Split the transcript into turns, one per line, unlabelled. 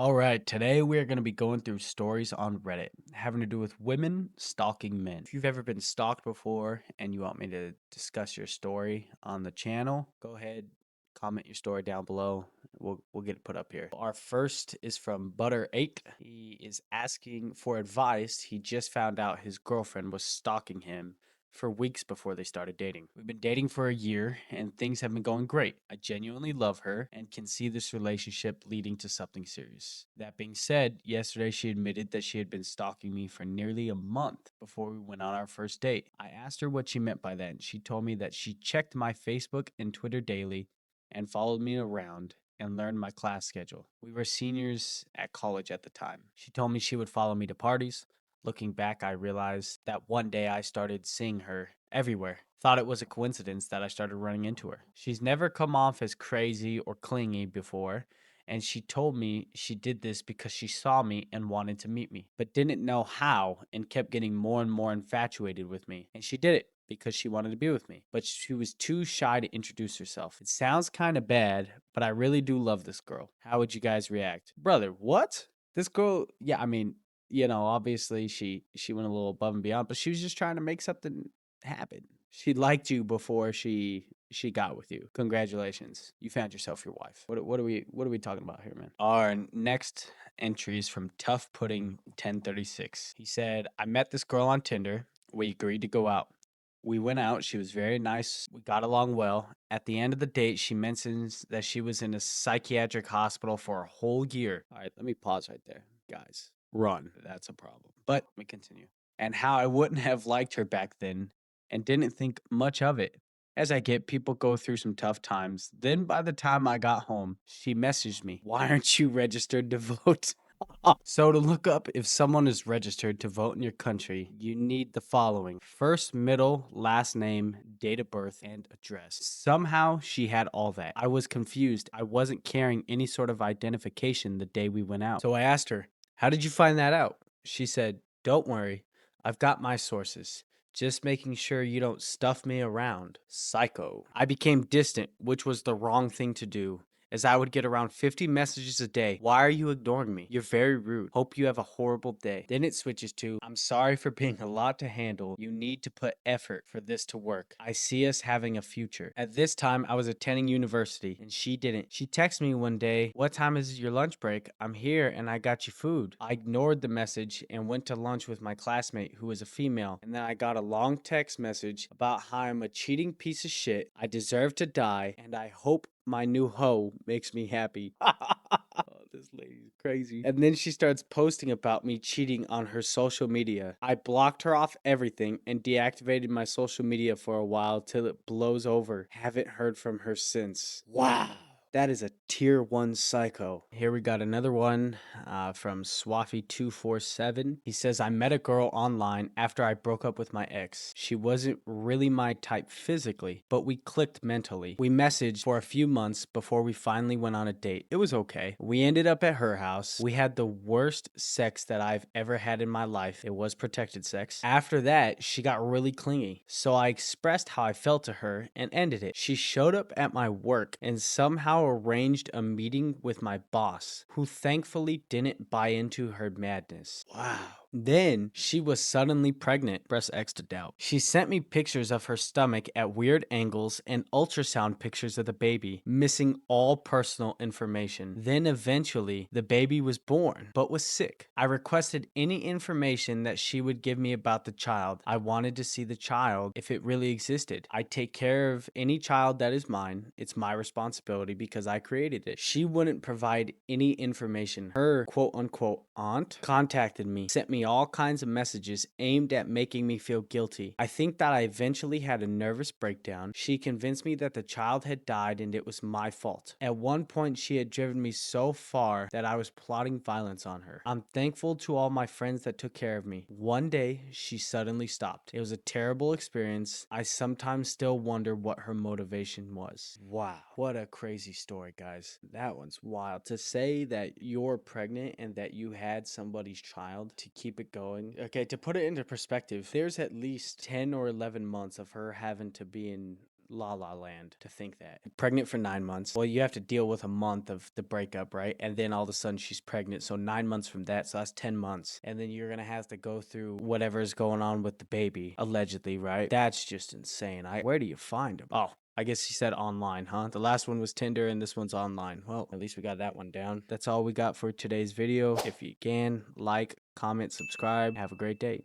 All right, today we are going to be going through stories on Reddit having to do with women stalking men. If you've ever been stalked before and you want me to discuss your story on the channel, go ahead, comment your story down below. We'll get it put up here. Our first is from Butter8. He is asking for advice. He just found out his girlfriend was stalking him for weeks before they started dating. We've been dating for a year and things have been going great. I genuinely love her and can see this relationship leading to something serious. That being said, yesterday she admitted that she had been stalking me for nearly a month before we went on our first date. I asked her what she meant by that, and she told me that she checked my Facebook and Twitter daily and followed me around and learned my class schedule. We were seniors at college at the time. She told me she would follow me to parties. Looking back, I realized that one day I started seeing her everywhere. Thought it was a coincidence that I started running into her. She's never come off as crazy or clingy before, and she told me she did this because she saw me and wanted to meet me, but didn't know how and kept getting more and more infatuated with me. And she did it because she wanted to be with me, but she was too shy to introduce herself. It sounds kind of bad, but I really do love this girl. How would you guys react? Brother, what? This girl, yeah, I mean, obviously she went a little above and beyond, but she was just trying to make something happen. She liked you before she got with you. Congratulations, you found yourself your wife. What are we talking about here, man? Our next entry is from Tough Pudding 1036. He said, "I met this girl on Tinder. We agreed to go out. We went out. She was very nice. We got along well. At the end of the date, she mentions that she was in a psychiatric hospital for a whole year." All right, let me pause right there, guys. Run. That's a problem. But let me continue. "And how I wouldn't have liked her back then and didn't think much of it. As I get, people go through some tough times. Then by the time I got home, she messaged me, 'Why aren't you registered to vote?'" So to look up if someone is registered to vote in your country, you need the following: first, middle, last name, date of birth, and address. Somehow she had all that. I was confused. I wasn't carrying any sort of identification the day we went out. So I asked her, "How did you find that out?" She said, "Don't worry. I've got my sources. Just making sure you don't stuff me around." Psycho. I became distant, which was the wrong thing to do, as I would get around 50 messages a day. "Why are you ignoring me? You're very rude. Hope you have a horrible day." Then it switches to, "I'm sorry for being a lot to handle. You need to put effort for this to work. I see us having a future." At this time, I was attending university, and she didn't. She texted me one day, "What time is your lunch break? I'm here and I got you food." I ignored the message and went to lunch with my classmate, who was a female, and then I got a long text message about how I'm a cheating piece of shit, I deserve to die, and I hope my new hoe makes me happy. Oh, this lady's crazy. And then she starts posting about me cheating on her social media. I blocked her off everything and deactivated my social media for a while till it blows over. Haven't heard from her since. Wow. That is a tier 1 psycho. Here we got another one from Swaffy247. He says, "I met a girl online after I broke up with my ex. She wasn't really my type physically, but we clicked mentally. We messaged for a few months before we finally went on a date. It was okay. We ended up at her house. We had the worst sex that I've ever had in my life. It was protected sex. After that, she got really clingy. So I expressed how I felt to her and ended it. She showed up at my work and somehow arranged a meeting with my boss, who thankfully didn't buy into her madness." Wow. Then she was suddenly pregnant. Press X to doubt. She sent me pictures of her stomach at weird angles and ultrasound pictures of the baby, missing all personal information. Then eventually, the baby was born, but was sick. I requested any information that she would give me about the child. I wanted to see the child if it really existed. I take care of any child that is mine. It's my responsibility because I created it. She wouldn't provide any information. Her quote unquote aunt contacted me, sent me all kinds of messages aimed at making me feel guilty. I think that I eventually had a nervous breakdown. She convinced me that the child had died and it was my fault. At one point, she had driven me so far that I was plotting violence on her. I'm thankful to all my friends that took care of me. One day, she suddenly stopped. It was a terrible experience. I sometimes still wonder what her motivation was. Wow, what a crazy story, guys. That one's wild. To say that you're pregnant and that you had somebody's child to keep it going. Okay, to put it into perspective, there's at least 10 or 11 months of her having to be in La La Land to think that. Pregnant for 9 months. Well, you have to deal with a month of the breakup, right? And then all of a sudden she's pregnant. So 9 months from that. So that's 10 months. And then you're going to have to go through whatever's going on with the baby, allegedly, right? That's just insane. Where do you find him? Oh, I guess he said online, huh? The last one was Tinder and this one's online. Well, at least we got that one down. That's all we got for today's video. If you can, like, comment, subscribe. Have a great day.